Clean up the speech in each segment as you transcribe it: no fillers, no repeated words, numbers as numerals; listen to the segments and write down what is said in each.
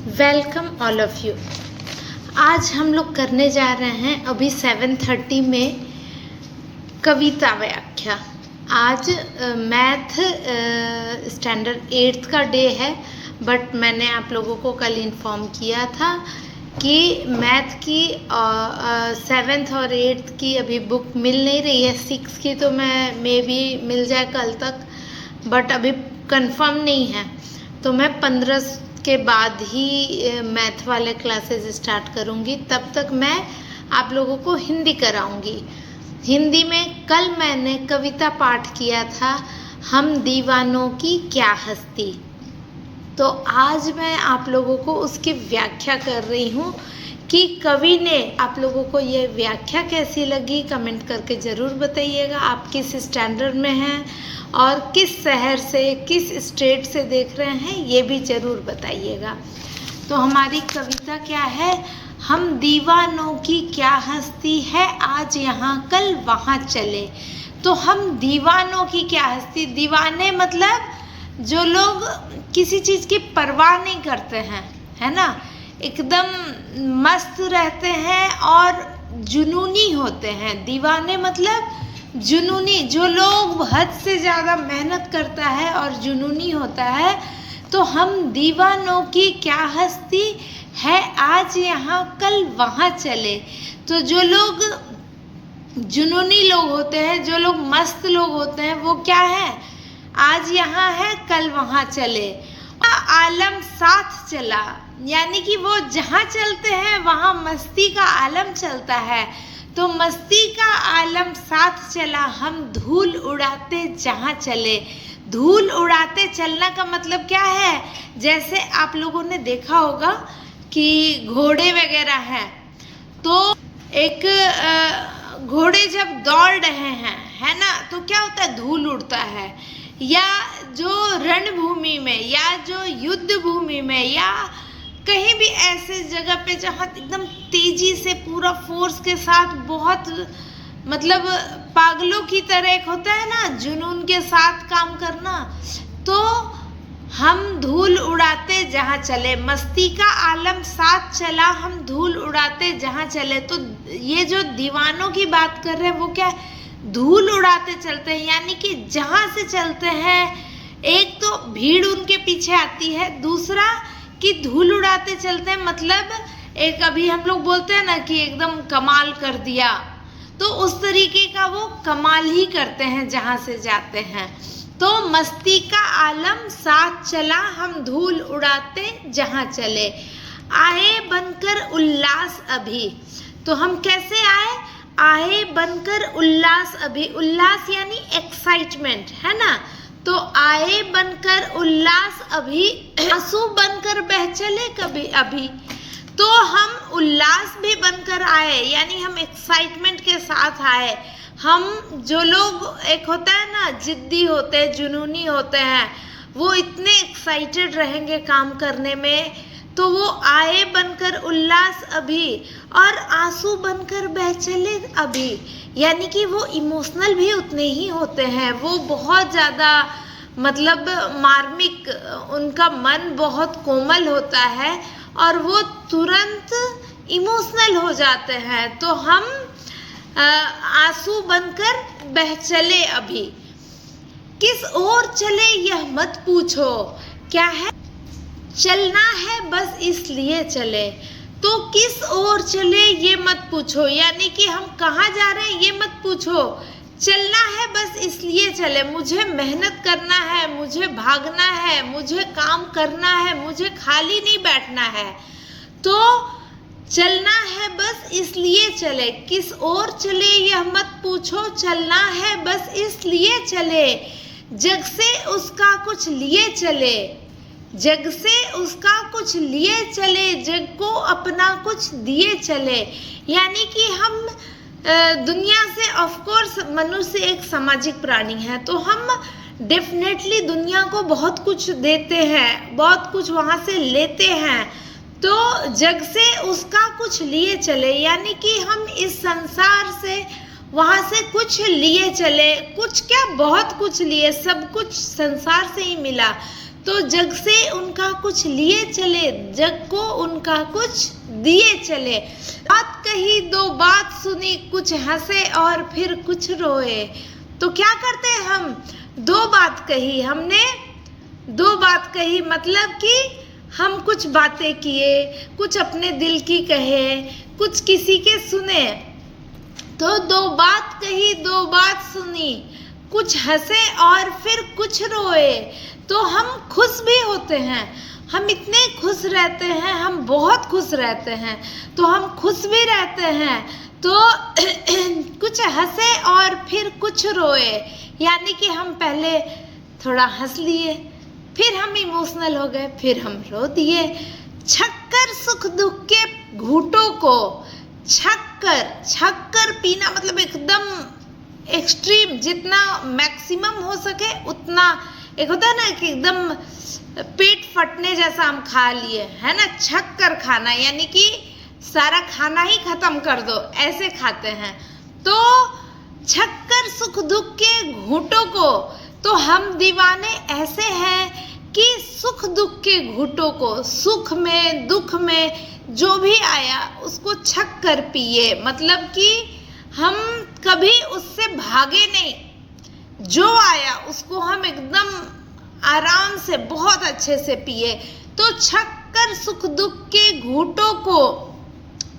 Welcome all of you. आज हम लोग करने जा रहे हैं अभी 7:30 में कविता व्याख्या। आज मैथ स्टैंडर्ड 8th का डे है, बट मैंने आप लोगों को कल इन्फॉर्म किया था कि मैथ की 7th और 8th की अभी बुक मिल नहीं रही है। 6 की तो मैं मे बी मिल जाए कल तक, बट अभी कंफर्म नहीं है। तो मैं 15 के बाद ही मैथ वाले क्लासेस स्टार्ट करूँगी। तब तक मैं आप लोगों को हिंदी कराऊँगी। हिंदी में कल मैंने कविता पाठ किया था, हम दीवानों की क्या हस्ती। तो आज मैं आप लोगों को उसकी व्याख्या कर रही हूँ कि कवि ने आप लोगों को ये व्याख्या कैसी लगी। कमेंट करके ज़रूर बताइएगा आप किस स्टैंडर्ड में हैं और किस शहर से, किस स्टेट से देख रहे हैं, ये भी ज़रूर बताइएगा। तो हमारी कविता क्या है? हम दीवानों की क्या हस्ती है, आज यहाँ कल वहाँ चले। तो हम दीवानों की क्या हस्ती, दीवाने मतलब जो लोग किसी चीज़ की परवाह नहीं करते हैं, है ना, एकदम मस्त रहते हैं और जुनूनी होते हैं। दीवाने मतलब जुनूनी, जो लोग हद से ज़्यादा मेहनत करता है और जुनूनी होता है। तो हम दीवानों की क्या हस्ती है, आज यहाँ कल वहाँ चले। तो जो लोग जुनूनी लोग होते हैं, जो लोग मस्त लोग होते हैं, वो क्या है, आज यहाँ है कल वहाँ चले। आलम साथ चला, यानी कि वो जहाँ चलते हैं वहाँ मस्ती का आलम चलता है। तो मस्ती का आलम साथ चला, हम धूल उड़ाते जहाँ चले। धूल उड़ाते चलना का मतलब क्या है? जैसे आप लोगों ने देखा होगा कि घोड़े वगैरह हैं, तो एक घोड़े जब दौड़ रहे हैं, है ना, तो क्या होता है, धूल उड़ता है। या जो रणभूमि में, या जो युद्ध भूमि में, या कहीं भी ऐसे जगह पे जहाँ एकदम तेजी से पूरा फोर्स के साथ, बहुत मतलब पागलों की तरह, एक होता है ना जुनून के साथ काम करना, तो हम धूल उड़ाते जहाँ चले, मस्ती का आलम साथ चला, हम धूल उड़ाते जहाँ चले। तो ये जो दीवानों की बात कर रहे हैं वो क्या है, धूल उड़ाते चलते हैं, यानी कि जहाँ से चलते हैं, एक तो भीड़ उनके पीछे आती है, दूसरा कि धूल उड़ाते चलते हैं मतलब एक अभी हम लोग बोलते हैं ना कि एकदम कमाल कर दिया, तो उस तरीके का वो कमाल ही करते हैं जहाँ से जाते हैं। तो मस्ती का आलम साथ चला, हम धूल उड़ाते जहाँ चले। आए बनकर उल्लास अभी, तो हम कैसे आए? आए बनकर उल्लास अभी, उल्लास यानी एक्साइटमेंट, है ना। तो आए बनकर उल्लास अभी, आंसू बनकर बह चले कभी अभी। तो हम उल्लास भी बनकर आए, यानी हम एक्साइटमेंट के साथ आए। हम जो लोग एक होता है ना जिद्दी होते हैं, जुनूनी होते हैं, वो इतने एक्साइटेड रहेंगे काम करने में, तो वो आए बनकर उल्लास अभी और आंसू बनकर बह चले अभी, यानी कि वो इमोशनल भी उतने ही होते हैं। वो बहुत ज़्यादा मतलब मार्मिक, उनका मन बहुत कोमल होता है और वो तुरंत इमोशनल हो जाते हैं। तो हम आंसू बनकर बह चले अभी। किस ओर चले यह मत पूछो, क्या है, चलना है बस इसलिए चले। तो किस ओर चले ये मत पूछो, यानी कि हम कहाँ जा रहे हैं ये मत पूछो, चलना है बस इसलिए चले। मुझे मेहनत करना है, मुझे भागना है, मुझे काम करना है, मुझे खाली नहीं बैठना है। तो चलना है बस इसलिए चले। किस ओर चले यह मत पूछो, चलना है बस इसलिए चले। जग से उसका कुछ लिए चले, जग से उसका कुछ लिए चले, जग को अपना कुछ दिए चले। यानी कि हम दुनिया से, ऑफ कोर्स मनुष्य एक सामाजिक प्राणी है, तो हम डेफिनेटली दुनिया को बहुत कुछ देते हैं, बहुत कुछ वहाँ से लेते हैं। तो जग से उसका कुछ लिए चले, यानी कि हम इस संसार से वहाँ से कुछ लिए चले। कुछ क्या, बहुत कुछ लिए, सब कुछ संसार से ही मिला। तो जग से उनका कुछ लिए चले, जग को उनका कुछ दिए चले। बात कही दो बात सुनी, कुछ हंसे और फिर कुछ रोए। तो क्या करते हैं हम, दो बात कही हमने, दो बात कही मतलब कि हम कुछ बातें किए, कुछ अपने दिल की कहे, कुछ किसी के सुने। तो दो बात कही दो बात सुनी, कुछ हंसे और फिर कुछ रोए। तो हम खुश भी होते हैं, हम इतने खुश रहते हैं, हम बहुत खुश रहते हैं, तो हम खुश भी रहते हैं। तो कुछ हंसे और फिर कुछ रोए, यानी कि हम पहले थोड़ा हंस लिए, फिर हम इमोशनल हो गए, फिर हम रो दिए। छक्कर सुख दुख के घूंटों को, छक्कर पीना मतलब एकदम एक्सट्रीम, जितना मैक्सिमम हो सके उतना। एक होता है ना कि एकदम पेट फटने जैसा हम खा लिए, है ना, छक्कर खाना, यानी कि सारा खाना ही खत्म कर दो, ऐसे खाते हैं। तो छक्कर सुख दुख के घूंटों को, तो हम दीवाने ऐसे हैं कि सुख दुख के घूंटों को, सुख में दुख में जो भी आया उसको छक्कर पिए, मतलब कि हम कभी उससे भागे नहीं, जो आया उसको हम एकदम आराम से बहुत अच्छे से पिए। तो छक्कर सुख दुख के घूंटों को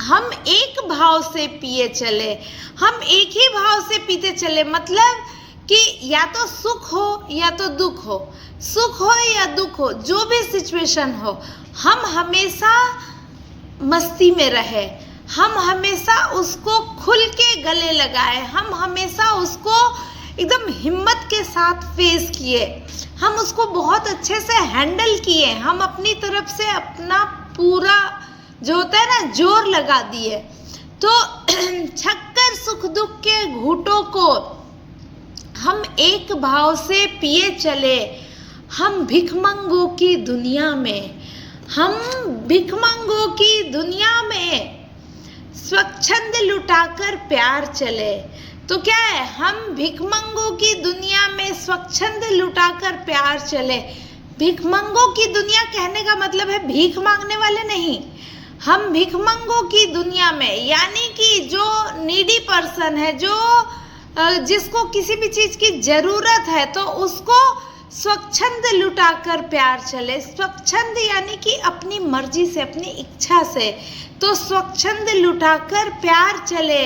हम एक भाव से पिए चले, हम एक ही भाव से पीते चले, मतलब कि या तो सुख हो या तो दुख हो, सुख हो या दुख हो, जो भी सिचुएशन हो, हम हमेशा मस्ती में रहे, हम हमेशा उसको खुल के गले लगाए, हम हमेशा उसको एकदम हिम्मत के साथ फेस किए, हम उसको बहुत अच्छे से हैंडल किए, हम अपनी तरफ से अपना पूरा जो होता है ना जोर लगा दिए। तो छक्कर सुख दुख के घूंटों को हम एक भाव से पिए चले। हम भिखमंगों की दुनिया में, हम भिखमंगों की दुनिया में स्वच्छंद लुटाकर प्यार चले। तो क्या है, हम भिखमंगों की दुनिया में स्वच्छंद लुटाकर प्यार चले। भिखमंगों की दुनिया कहने का मतलब है भीख मांगने वाले नहीं, हम भिखमंगों की दुनिया में, यानी कि जो नीडी पर्सन है, जो जिसको किसी भी चीज की जरूरत है, तो उसको स्वच्छंद लुटाकर प्यार चले। स्वच्छंद यानी कि अपनी मर्जी से, अपनी इच्छा से, तो स्वच्छंद लुटाकर प्यार चले।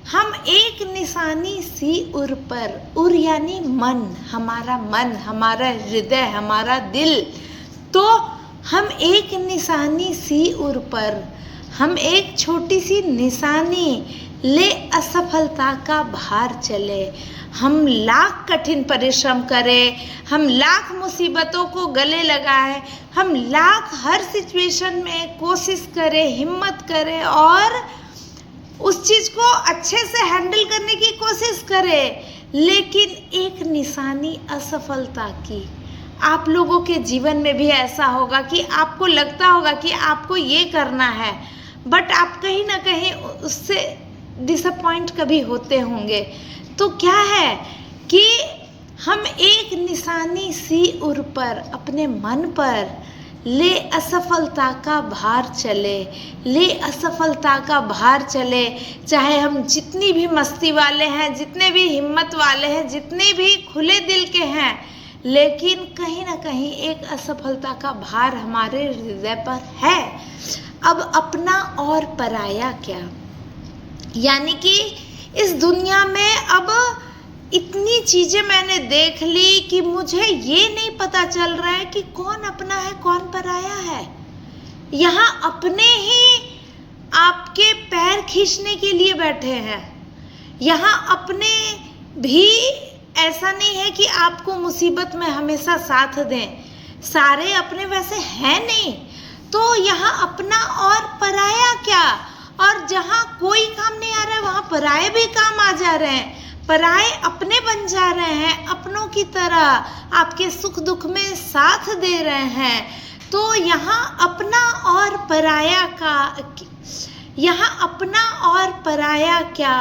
हम एक निशानी सी उर पर, उर यानी मन, हमारा हृदय, हमारा दिल। तो हम एक निशानी सी उर पर, हम एक छोटी सी निशानी ले असफलता का भार चले। हम लाख कठिन परिश्रम करें, हम लाख मुसीबतों को गले लगाएं, हम लाख हर सिचुएशन में कोशिश करें, हिम्मत करें और उस चीज़ को अच्छे से हैंडल करने की कोशिश करें, लेकिन एक निशानी असफलता की। आप लोगों के जीवन में भी ऐसा होगा कि आपको लगता होगा कि आपको ये करना है, बट आप कहीं ना कहीं उससे डिसअपॉइंट कभी होते होंगे। तो क्या है कि हम एक निशानी सी उर पर, अपने मन पर ले असफलता का भार चले, ले असफलता का भार चले। चाहे हम जितनी भी मस्ती वाले हैं, जितने भी हिम्मत वाले हैं, जितने भी खुले दिल के हैं, लेकिन कहीं ना कहीं एक असफलता का भार हमारे हृदय पर है। अब अपना और पराया क्या, यानी कि इस दुनिया में अब इतनी चीज़ें मैंने देख ली कि मुझे ये नहीं पता चल रहा है कि कौन अपना है कौन पराया है। यहाँ अपने ही आपके पैर खींचने के लिए बैठे हैं, यहाँ अपने भी ऐसा नहीं है कि आपको मुसीबत में हमेशा साथ दें, सारे अपने वैसे हैं नहीं। तो यहाँ अपना और पराया क्या, और जहाँ कोई काम नहीं आ रहा है वहाँ पराये भी काम आ जा रहे हैं, पराये अपने बन जा रहे हैं, अपनों की तरह आपके सुख दुख में साथ दे रहे हैं। तो यहाँ अपना और पराया का, यहाँ अपना और पराया क्या,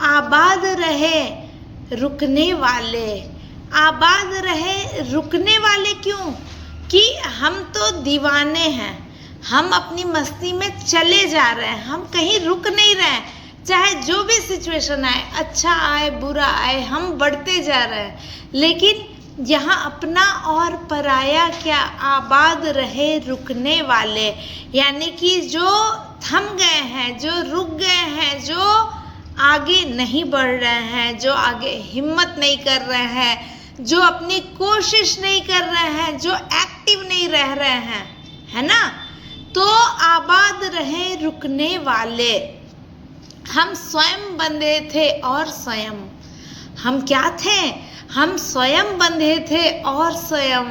आबाद रहे रुकने वाले, आबाद रहे रुकने वाले क्यों, कि हम तो दीवाने हैं, हम अपनी मस्ती में चले जा रहे हैं, हम कहीं रुक नहीं रहे हैं। चाहे जो भी सिचुएशन आए, अच्छा आए बुरा आए, हम बढ़ते जा रहे हैं। लेकिन यहाँ अपना और पराया क्या, आबाद रहे रुकने वाले। यानी कि जो थम गए हैं, जो रुक गए हैं, जो आगे नहीं बढ़ रहे हैं, जो आगे हिम्मत नहीं कर रहे हैं, जो अपनी कोशिश नहीं कर रहे हैं, जो एक्टिव नहीं रह रहे हैं, है ना। तो आबाद रहे रुकने वाले। हम स्वयं बंधे थे और स्वयं, हम क्या थे, हम स्वयं बंधे थे और स्वयं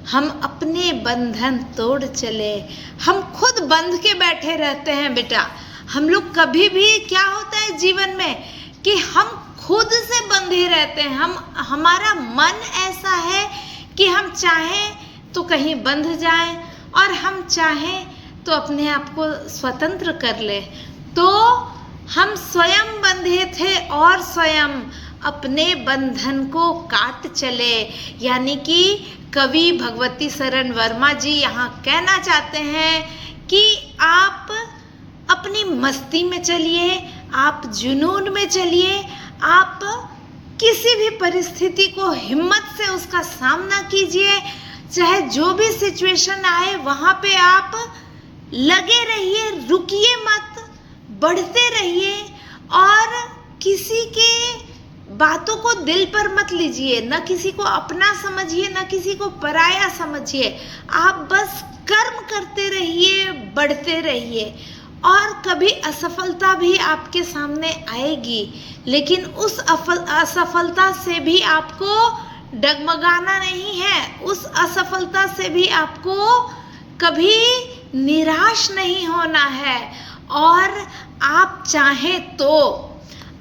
हम अपने बंधन तोड़ चले। हम खुद बंध के बैठे रहते हैं बेटा। हम लोग कभी भी क्या होता है जीवन में कि हम खुद से बंधे रहते हैं। हमारा मन ऐसा है कि हम चाहें तो कहीं बंध जाएं और हम चाहें तो अपने आप को स्वतंत्र कर ले। तो हम स्वयं बंधे थे और स्वयं अपने बंधन को काट चले। यानी कि कवि भगवती शरण वर्मा जी यहाँ कहना चाहते हैं कि आप अपनी मस्ती में चलिए, आप जुनून में चलिए, आप किसी भी परिस्थिति को हिम्मत से उसका सामना कीजिए। चाहे जो भी सिचुएशन आए वहाँ पे आप लगे रहिए, रुकिए मत, बढ़ते रहिए और किसी के बातों को दिल पर मत लीजिए। न किसी को अपना समझिए, न किसी को पराया समझिए। आप बस कर्म करते रहिए, बढ़ते रहिए। और कभी असफलता भी आपके सामने आएगी, लेकिन उस असफलता से भी आपको डगमगाना नहीं है। उस असफलता से भी आपको कभी निराश नहीं होना है। और आप चाहें तो,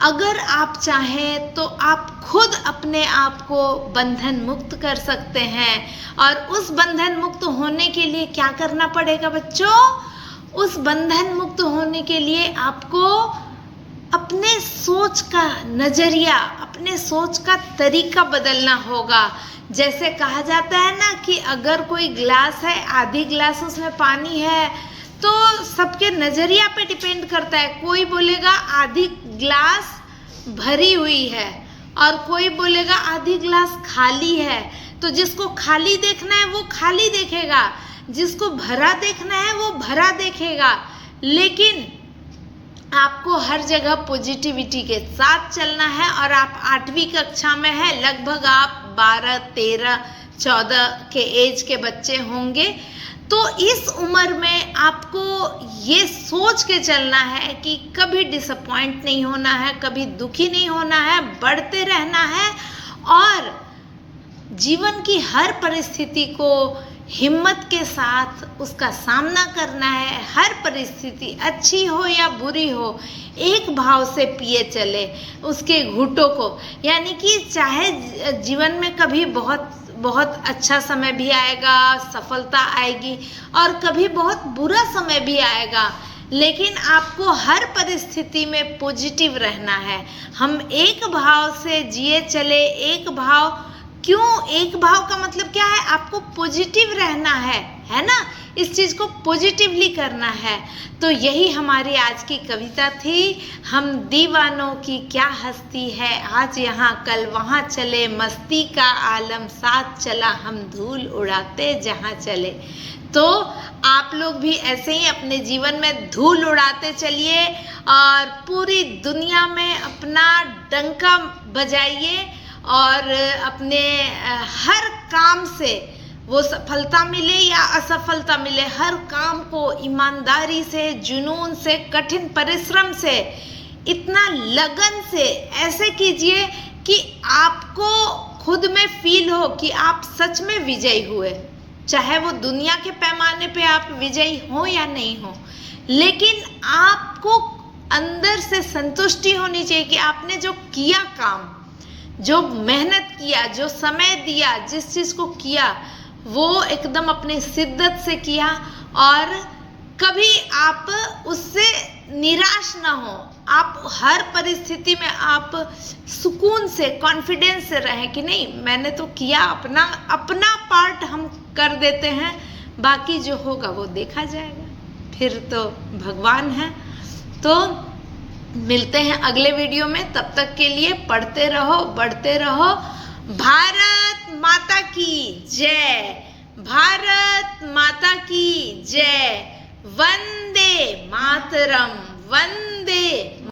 अगर आप चाहें तो आप खुद अपने आप को बंधन मुक्त कर सकते हैं। और उस बंधन मुक्त होने के लिए क्या करना पड़ेगा बच्चों? उस बंधन मुक्त होने के लिए आपको अपने सोच का नज़रिया, अपने सोच का तरीका बदलना होगा। जैसे कहा जाता है ना कि अगर कोई गिलास है, आधी गिलास उसमें पानी है, तो सबके नज़रिया पे डिपेंड करता है। कोई बोलेगा आधी गिलास भरी हुई है और कोई बोलेगा आधी गिलास खाली है। तो जिसको खाली देखना है वो खाली देखेगा, जिसको भरा देखना है वो भरा देखेगा। लेकिन आपको हर जगह पॉजिटिविटी के साथ चलना है। और आप 8वीं कक्षा में हैं, लगभग आप 12, 13, 14 के एज के बच्चे होंगे। तो इस उम्र में आपको ये सोच के चलना है कि कभी डिसअपॉइंट नहीं होना है, कभी दुखी नहीं होना है, बढ़ते रहना है और जीवन की हर परिस्थिति को हिम्मत के साथ उसका सामना करना है। हर परिस्थिति अच्छी हो या बुरी हो, एक भाव से पिए चले उसके घूंटों को। यानी कि चाहे जीवन में कभी बहुत बहुत अच्छा समय भी आएगा, सफलता आएगी, और कभी बहुत बुरा समय भी आएगा, लेकिन आपको हर परिस्थिति में पॉजिटिव रहना है। हम एक भाव से जिए चले। एक भाव क्यों? एक भाव का मतलब क्या है? आपको पॉजिटिव रहना है ना। इस चीज़ को पॉजिटिवली करना है। तो यही हमारी आज की कविता थी। हम दीवानों की क्या हस्ती है, आज यहाँ कल वहाँ चले, मस्ती का आलम साथ चला, हम धूल उड़ाते जहाँ चले। तो आप लोग भी ऐसे ही अपने जीवन में धूल उड़ाते चलिए और पूरी दुनिया में अपना डंका बजाइए और अपने हर काम से, वो सफलता मिले या असफलता मिले, हर काम को ईमानदारी से, जुनून से, कठिन परिश्रम से, इतना लगन से ऐसे कीजिए कि आपको खुद में फील हो कि आप सच में विजयी हुए। चाहे वो दुनिया के पैमाने पे आप विजयी हो या नहीं हो, लेकिन आपको अंदर से संतुष्टि होनी चाहिए कि आपने जो किया काम, जो मेहनत किया, जो समय दिया, जिस चीज़ को किया, वो एकदम अपने शिद्दत से किया और कभी आप उससे निराश ना हो। आप हर परिस्थिति में आप सुकून से, कॉन्फिडेंस से रहें कि नहीं, मैंने तो किया, अपना पार्ट हम कर देते हैं, बाकी जो होगा वो देखा जाएगा, फिर तो भगवान है। तो मिलते हैं अगले वीडियो में, तब तक के लिए पढ़ते रहो, बढ़ते रहो। भारत माता की जय, भारत माता की जय, वंदे मातरम, वंदे